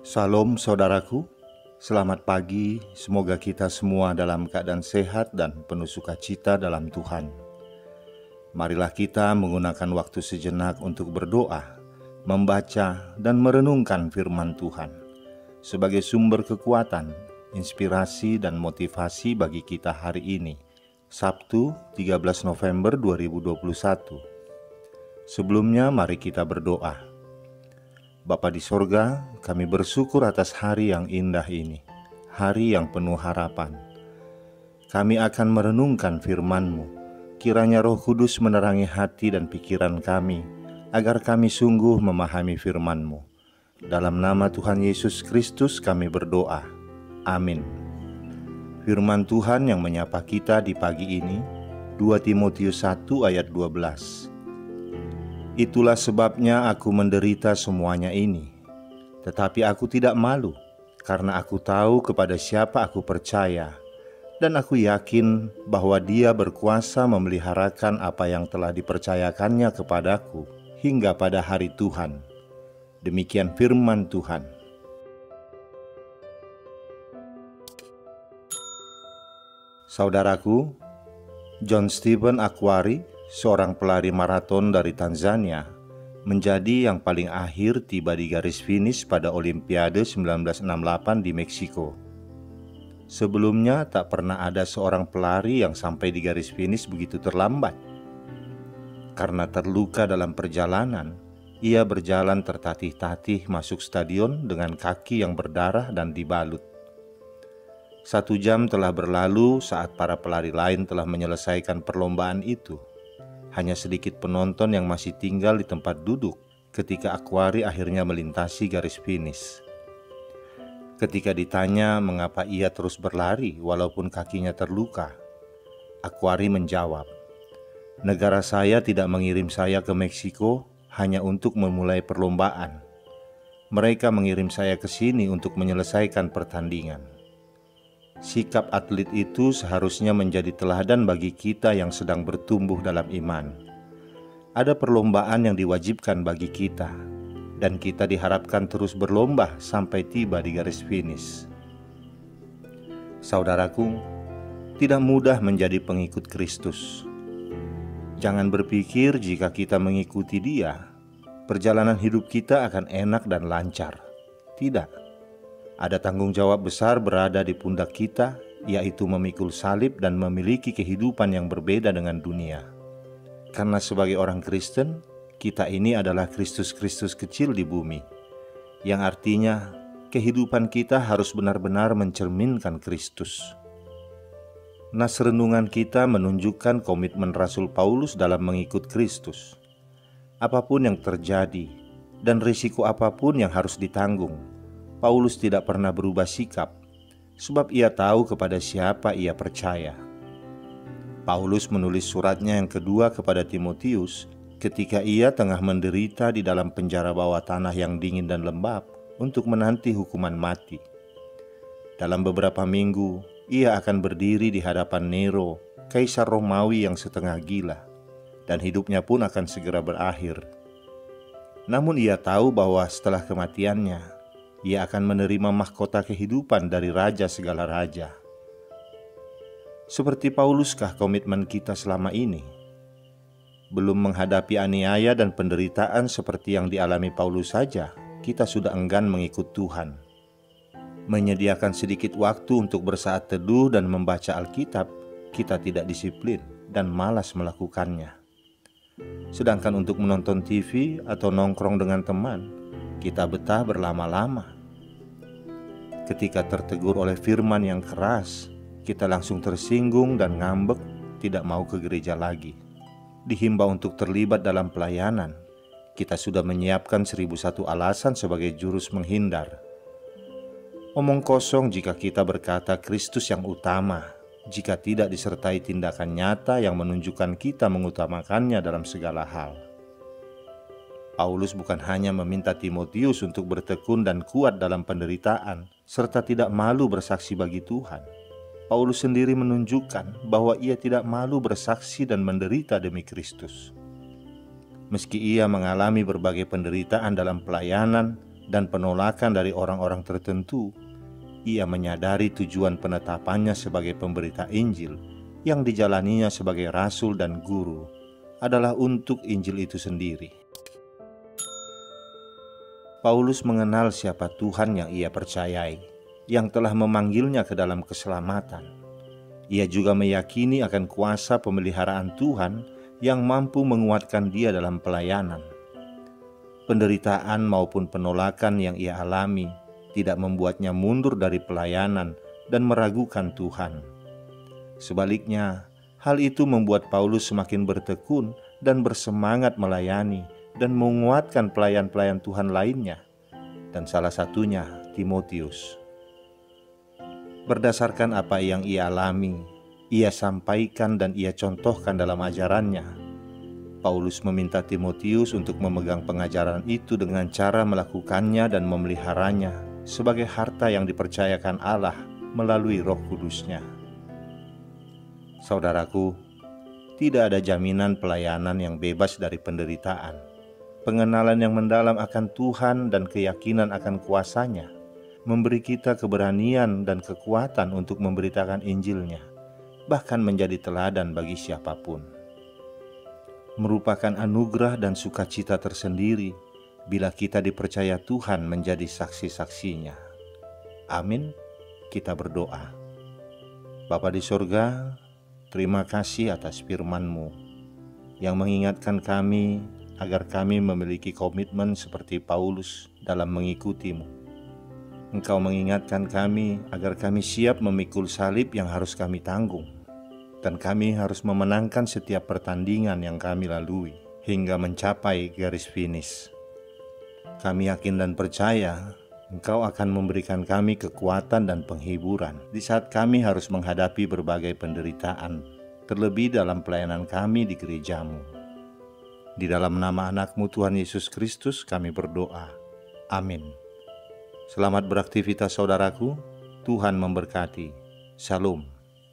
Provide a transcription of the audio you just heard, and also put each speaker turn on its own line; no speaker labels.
Salam saudaraku, selamat pagi, semoga kita semua dalam keadaan sehat dan penuh sukacita dalam Tuhan. Marilah kita menggunakan waktu sejenak untuk berdoa, membaca dan merenungkan firman Tuhan sebagai sumber kekuatan, inspirasi dan motivasi bagi kita hari ini, Sabtu 13 November 2021. Sebelumnya mari kita berdoa. Bapa di sorga, kami bersyukur atas hari yang indah ini, hari yang penuh harapan. Kami akan merenungkan firman-Mu, kiranya Roh Kudus menerangi hati dan pikiran kami, agar kami sungguh memahami firman-Mu. Dalam nama Tuhan Yesus Kristus kami berdoa. Amin. Firman Tuhan yang menyapa kita di pagi ini, 2 Timotius 1 ayat 12. Itulah sebabnya aku menderita semuanya ini. Tetapi aku tidak malu, karena aku tahu kepada siapa aku percaya, dan aku yakin bahwa Dia berkuasa memeliharakan apa yang telah dipercayakannya kepadaku hingga pada hari Tuhan. Demikian firman Tuhan. Saudaraku, John Stephen Akhwari, seorang pelari maraton dari Tanzania, menjadi yang paling akhir tiba di garis finish pada Olimpiade 1968 di Meksiko. Sebelumnya tak pernah ada seorang pelari yang sampai di garis finish begitu terlambat. Karena terluka dalam perjalanan, ia berjalan tertatih-tatih masuk stadion dengan kaki yang berdarah dan dibalut. 1 jam telah berlalu saat para pelari lain telah menyelesaikan perlombaan itu. Hanya sedikit penonton yang masih tinggal di tempat duduk ketika Akhwari akhirnya melintasi garis finish. Ketika ditanya mengapa ia terus berlari walaupun kakinya terluka, Akhwari menjawab, "Negara saya tidak mengirim saya ke Meksiko hanya untuk memulai perlombaan. Mereka mengirim saya ke sini untuk menyelesaikan pertandingan." Sikap atlet itu seharusnya menjadi teladan bagi kita yang sedang bertumbuh dalam iman. Ada perlombaan yang diwajibkan bagi kita, dan kita diharapkan terus berlomba sampai tiba di garis finish. Saudaraku, tidak mudah menjadi pengikut Kristus. Jangan berpikir jika kita mengikuti Dia, perjalanan hidup kita akan enak dan lancar. Tidak. Ada tanggung jawab besar berada di pundak kita, yaitu memikul salib dan memiliki kehidupan yang berbeda dengan dunia. Karena sebagai orang Kristen, kita ini adalah Kristus-Kristus kecil di bumi, yang artinya kehidupan kita harus benar-benar mencerminkan Kristus. Nas renungan kita menunjukkan komitmen Rasul Paulus dalam mengikut Kristus. Apapun yang terjadi dan risiko apapun yang harus ditanggung, Paulus tidak pernah berubah sikap, sebab ia tahu kepada siapa ia percaya. Paulus menulis suratnya yang kedua kepada Timotius ketika ia tengah menderita di dalam penjara bawah tanah yang dingin dan lembab untuk menanti hukuman mati. Dalam beberapa minggu, ia akan berdiri di hadapan Nero, kaisar Romawi yang setengah gila, dan hidupnya pun akan segera berakhir. Namun ia tahu bahwa setelah kematiannya, ia akan menerima mahkota kehidupan dari Raja segala raja. Seperti Pauluskah komitmen kita selama ini? Belum menghadapi aniaya dan penderitaan seperti yang dialami Paulus saja, kita sudah enggan mengikut Tuhan. Menyediakan sedikit waktu untuk bersaat teduh dan membaca Alkitab, kita tidak disiplin dan malas melakukannya. Sedangkan untuk menonton TV atau nongkrong dengan teman, kita betah berlama-lama. Ketika tertegur oleh firman yang keras, kita langsung tersinggung dan ngambek, tidak mau ke gereja lagi. Dihimbau untuk terlibat dalam pelayanan, kita sudah menyiapkan 1001 alasan sebagai jurus menghindar. Omong kosong jika kita berkata Kristus yang utama, jika tidak disertai tindakan nyata yang menunjukkan kita mengutamakannya dalam segala hal. Paulus bukan hanya meminta Timotius untuk bertekun dan kuat dalam penderitaan, serta tidak malu bersaksi bagi Tuhan. Paulus sendiri menunjukkan bahwa ia tidak malu bersaksi dan menderita demi Kristus. Meski ia mengalami berbagai penderitaan dalam pelayanan, dan penolakan dari orang-orang tertentu, ia menyadari tujuan penetapannya sebagai pemberita Injil yang dijalaninya sebagai rasul dan guru adalah untuk Injil itu sendiri. Paulus mengenal siapa Tuhan yang ia percayai, yang telah memanggilnya ke dalam keselamatan. Ia juga meyakini akan kuasa pemeliharaan Tuhan yang mampu menguatkan dia dalam pelayanan. Penderitaan maupun penolakan yang ia alami tidak membuatnya mundur dari pelayanan dan meragukan Tuhan. Sebaliknya, hal itu membuat Paulus semakin bertekun dan bersemangat melayani dan menguatkan pelayan-pelayan Tuhan lainnya, dan salah satunya Timotius. Berdasarkan apa yang ia alami, ia sampaikan dan ia contohkan dalam ajarannya. Paulus meminta Timotius untuk memegang pengajaran itu dengan cara melakukannya dan memeliharanya sebagai harta yang dipercayakan Allah melalui Roh Kudus-Nya. Saudaraku, tidak ada jaminan pelayanan yang bebas dari penderitaan. Pengenalan yang mendalam akan Tuhan dan keyakinan akan kuasa-Nya memberi kita keberanian dan kekuatan untuk memberitakan Injil-Nya, bahkan menjadi teladan bagi siapapun. Merupakan anugerah dan sukacita tersendiri bila kita dipercaya Tuhan menjadi saksi-saksinya. Amin. Kita berdoa. Bapa di sorga, terima kasih atas firman-Mu yang mengingatkan kami agar kami memiliki komitmen seperti Paulus dalam mengikuti-Mu. Engkau mengingatkan kami agar kami siap memikul salib yang harus kami tanggung, dan kami harus memenangkan setiap pertandingan yang kami lalui hingga mencapai garis finish. Kami yakin dan percaya Engkau akan memberikan kami kekuatan dan penghiburan di saat kami harus menghadapi berbagai penderitaan, terlebih dalam pelayanan kami di gereja-Mu. Di dalam nama anak-Mu Tuhan Yesus Kristus kami berdoa. Amin. Selamat beraktivitas saudaraku, Tuhan memberkati. Shalom.